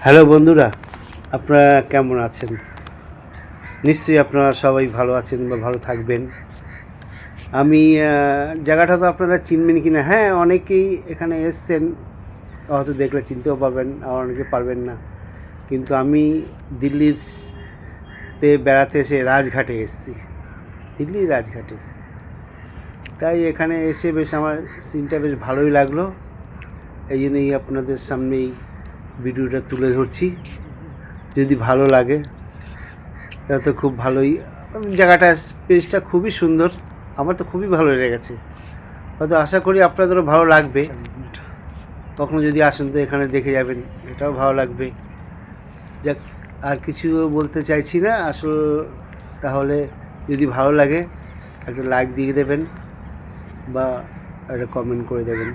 Hello বন্ধুরা, আপনারা কেমন আছেন? নিশ্চয়ই আপনারা সবাই ভালো আছেন বা ভালো থাকবেন। আমি জায়গাটা তো আপনারা চিনবেন কি না? হ্যাঁ, অনেকেই এখানে এসছেন, হয়তো দেখলে চিনতেও পারবেন, আর অনেকে পারবেন না। কিন্তু আমি দিল্লিতে বেড়াতে এসে রাজঘাটে এসেছি, দিল্লির রাজঘাটে। তাই এখানে এসে বেশ আমার সিনটা বেশ ভালোই লাগলো, এই জন্যই আপনাদের সামনেই ভিডিওটা তুলে ধরছি। যদি ভালো লাগে তাহলে তো খুব ভালোই। জায়গাটা, স্পেসটা খুবই সুন্দর, আমার তো খুবই ভালো লেগেছে। হয়তো আশা করি আপনাদেরও ভালো লাগবে। কখনো যদি আসেন তো এখানে দেখে যাবেন, এটাও ভালো লাগবে। যাক, আর কিছু বলতে চাইছি না আসল। তাহলে যদি ভালো লাগে একটা লাইক দিয়ে দেবেন বা একটা কমেন্ট করে দেবেন।